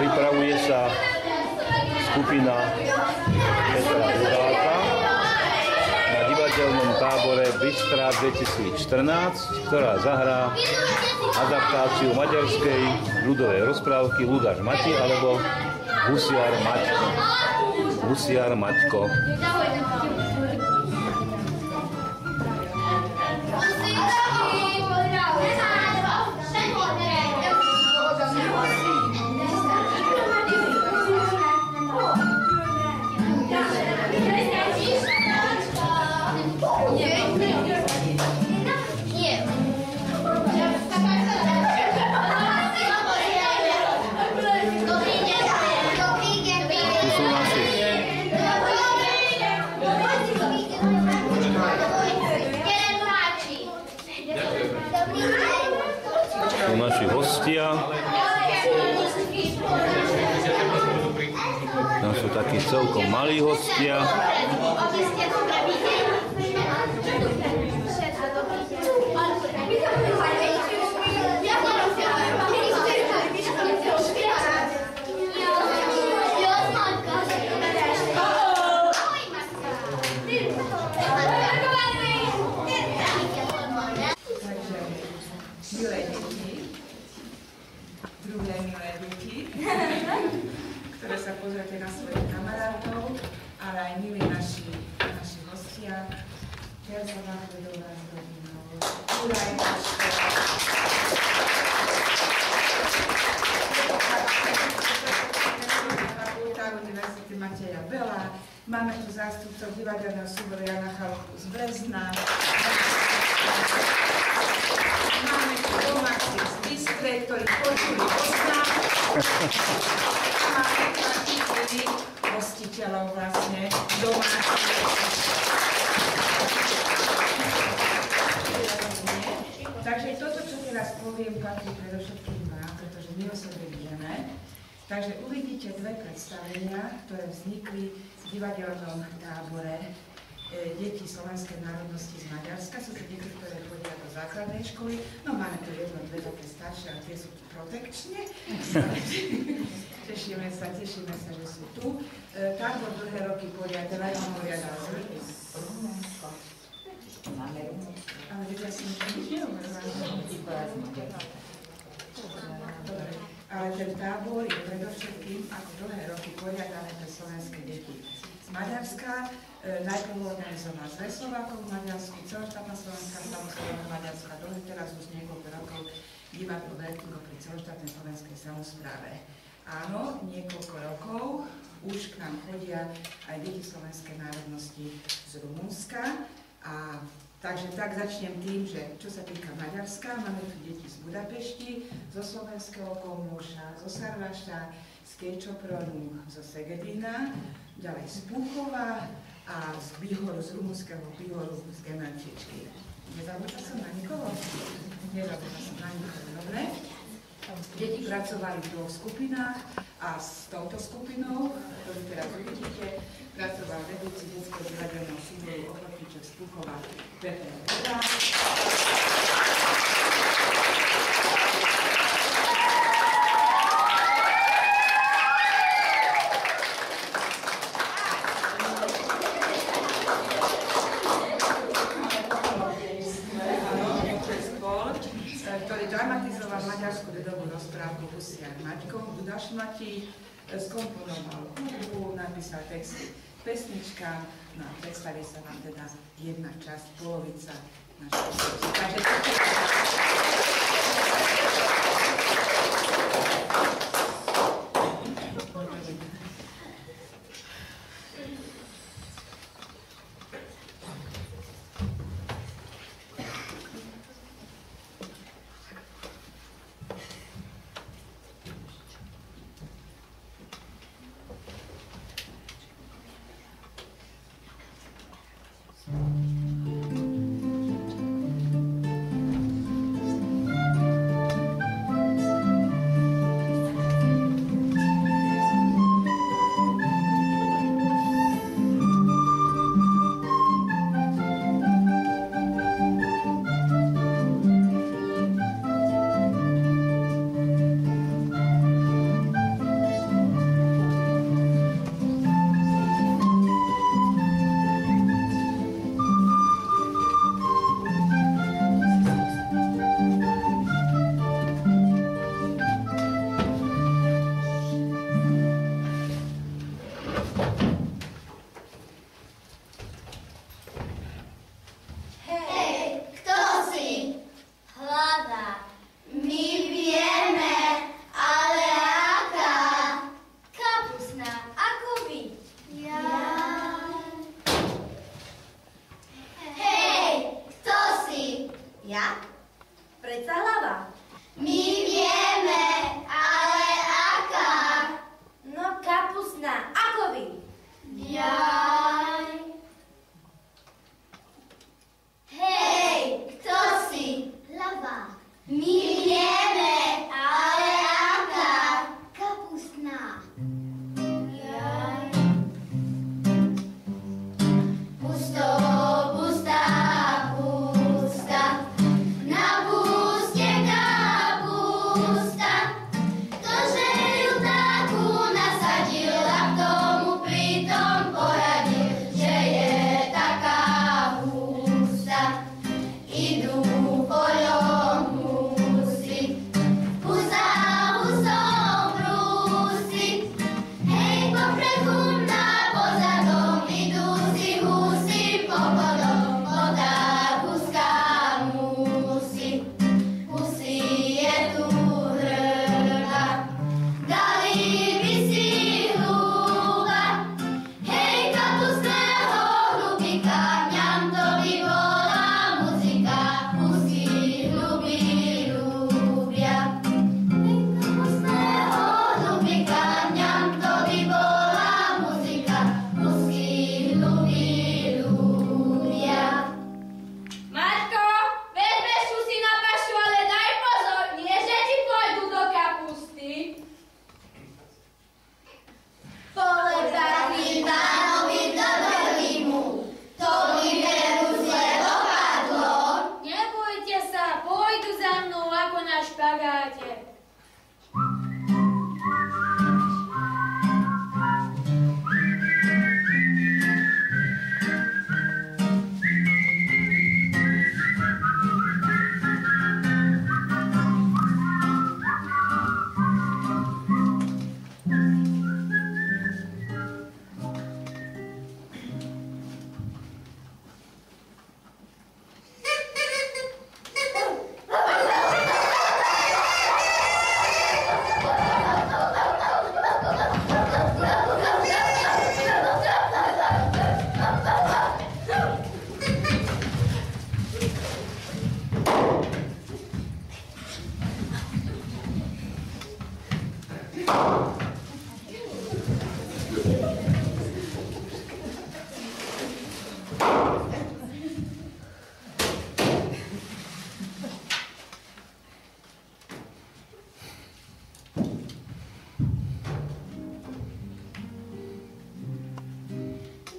Pripravuje sa skupina Petra Hudáka na divadelnom tábore Bystra 2014, ktorá zahrá adaptáciu maďarskej ľudovej rozprávky Ludáš Mati alebo Husiar Maťko. Husiar Maťko. Sú naši hostia. Tam sú takí celkom malí hostia. Ktoré sa pozrite na svojich kamarátov, ale aj milí naši hostia. Ja sa vám vedú vás rodinou. Fakulta Univerzity Mateja Bela. Máme tu zástupcov divadelného súboru Jana Chalupu z Brezna. Máme tu domácich z Bystry, ktorí počuli poznám. Máme takých hostiteľov vlastne domácich. Takže toto, čo teraz poviem, patrí predovšetkým vám, pretože my o sebe vieme. Takže uvidíte dve predstavenia, ktoré vznikli v divadelnom tábore deti slovenskej národnosti z Maďarska. Sú to deti, ktoré chodia do základnej školy. No máme tu jedno, dve také staršie, ale tie sú tu protekčne. Tešíme sa, že sú tu. Tábor dlhé roky poriadal ale vedia si ale ten tábor je predovšetkým ako dlhé roky poriadané pre slovenské deti z Maďarska. Najprv organizoval z Slovákov v Maďarsku, celoštátna slovenská samospráva v Maďarsku a dlhé teraz už niekoľko rokov divadlo Vertigo pri celoštátnej slovenskej samospráve. Áno, niekoľko rokov už k nám chodia aj deti slovenskej národnosti z Rumunska. A takže tak začnem tým, že čo sa týka Maďarska, máme tu deti z Budapešti, zo slovenského Komúša, zo Sarvaša, z Kečopronu, zo Segedina, ďalej z Púchova a z Bíhoru, z rumunského Bíhoru, z Gemančičky. Nezabudla som na nikoho? Nezabudla som na nikoho, dobre? Deti pracovali v dvoch skupinách a s touto skupinou, ktorú teraz uvidíte, pracoval vedúci detského divadelného súboru Ochotníček z Púchova Peter Hudák. Ktorý dramatizoval maďarskú ľudovú rozprávku Husiar Maťko. Ludáš Mati skomponoval hudbu, napísal texty pesnička, no a predstaví sa vám teda jedna časť, polovica našej pesničky.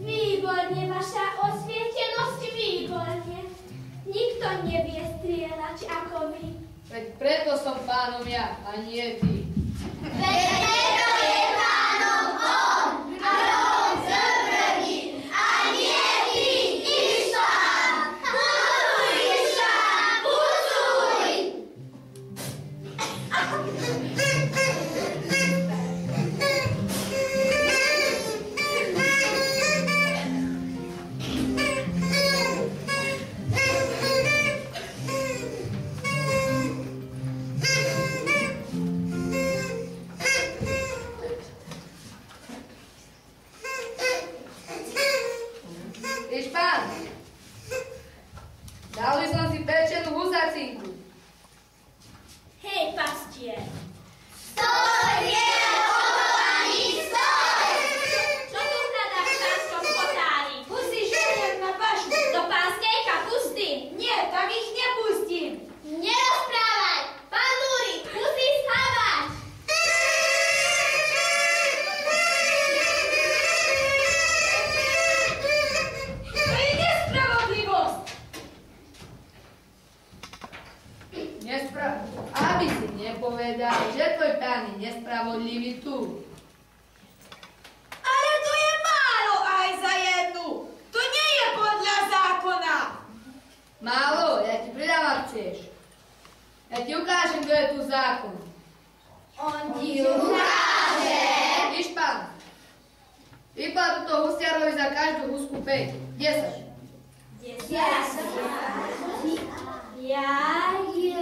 Výborne, vaša osvietenosť, výborne. Nikto nevie strieľať ako vy. Veď preto som pánom ja, a nie ty. Veď preto je pánom on, ale on zmrdí, a nie ty, Ištván. Pucuj, Ištván, pucuj! Ištván, dal by som si pečenú huzacinku. Hej, pastier. Stoj, je odhovaný, stoj! Čo tu hľadáš v pánskom potári? Husy žeriem na pašu. Do pánskej kapusty? Nie, tak ich nepustím. Nerozprávaj! Pán Dúri, musí schávať! To je nespravodlivosť! Aby si nepovedal, že tvoj pán je nespravodlivý tu. Ale to je málo aj za jednu. To nie je podľa zákona. Málo, ja ti pridám, ak chceš. Ja ti ukážem, kto je tu zákon. On ti ukáže! Ištván, vyplat túto husiarovi za každú husku 5. 10.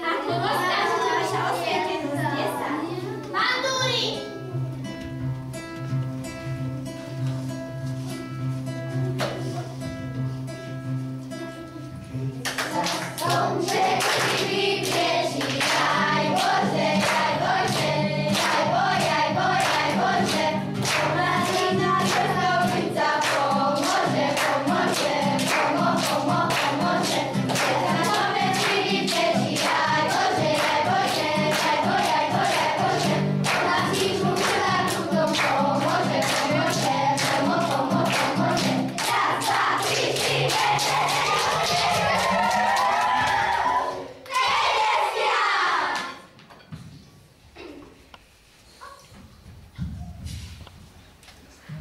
Ako rozkážete vaša osvietenosť, 10. Pán Dúri!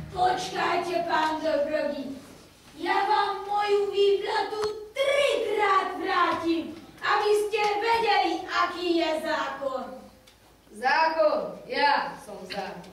Počkajte, pán Dobrodí. Ja vám moju výplatu 3-krát vrátim, aby ste vedeli, aký je zákon. Zákon, ja som zákon.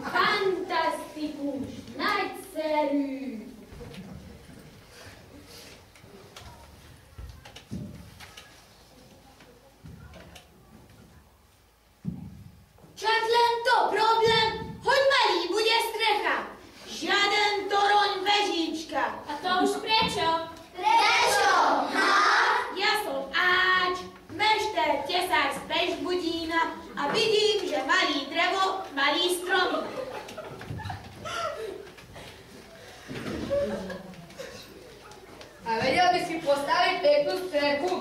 Fantastikus, nagyszerű! vidím, že malý drevo, malý strom. A vedel by si postaviť peknú strechu?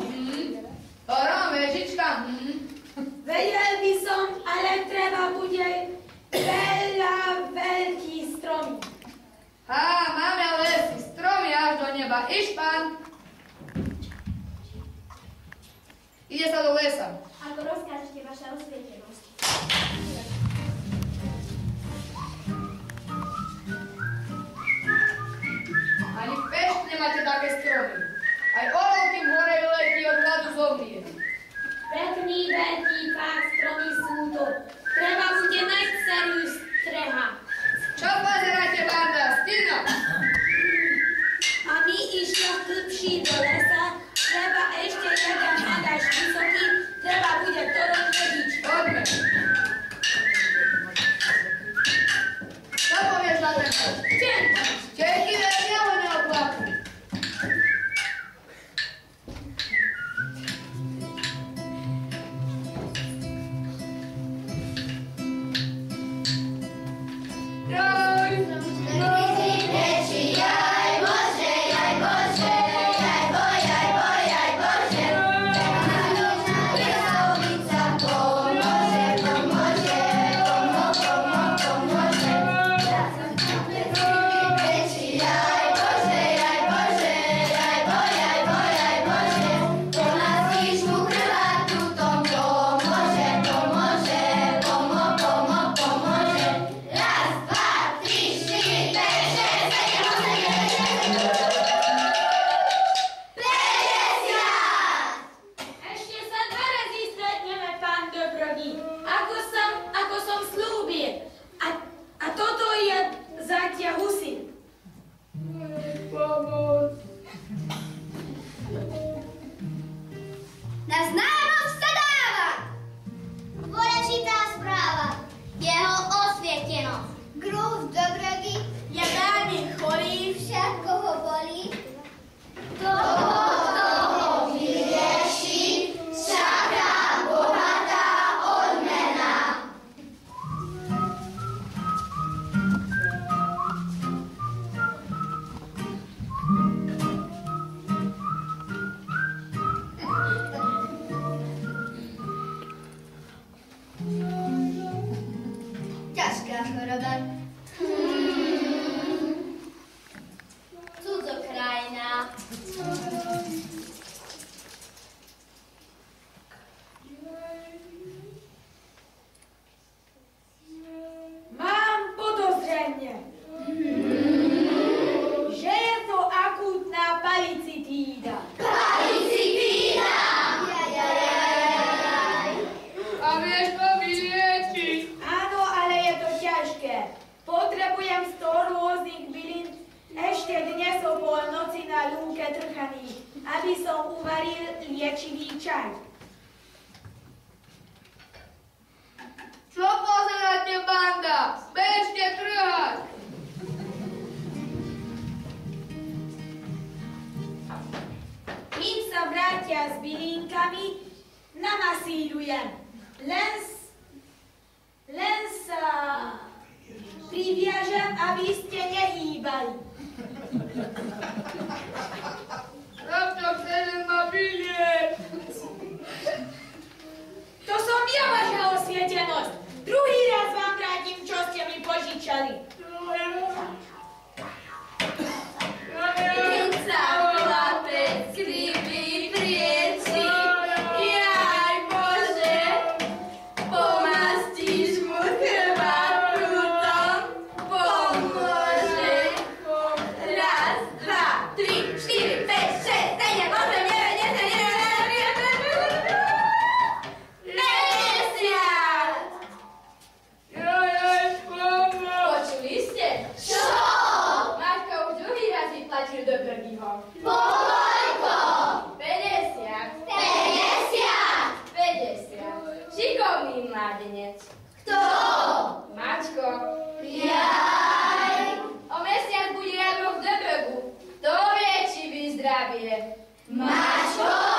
Horom, vežička? Vedel by som, ale treba bude veľa veľký strom. Máme lesy, stromy až do neba. Iš, pán. Ide sa do lesa. Ako rozkážete, vaša rozsvietenosť. Ani v Pešti nemáte také stromy. Aj orol tým hore vyletí od hladu zomrie. Pekný veľký pár stromy sú tu. Treba bude nájsť sériu streha. Čo pozeráte, banda? Stina! A my išli hlbší do lesa. Treba ešte jeden hľadaš vysoký. Treba bude to rozvediť. Poďme. Čo povieš na ten pes? Čento. Čeky vedia, ale neoplaku. Mačko!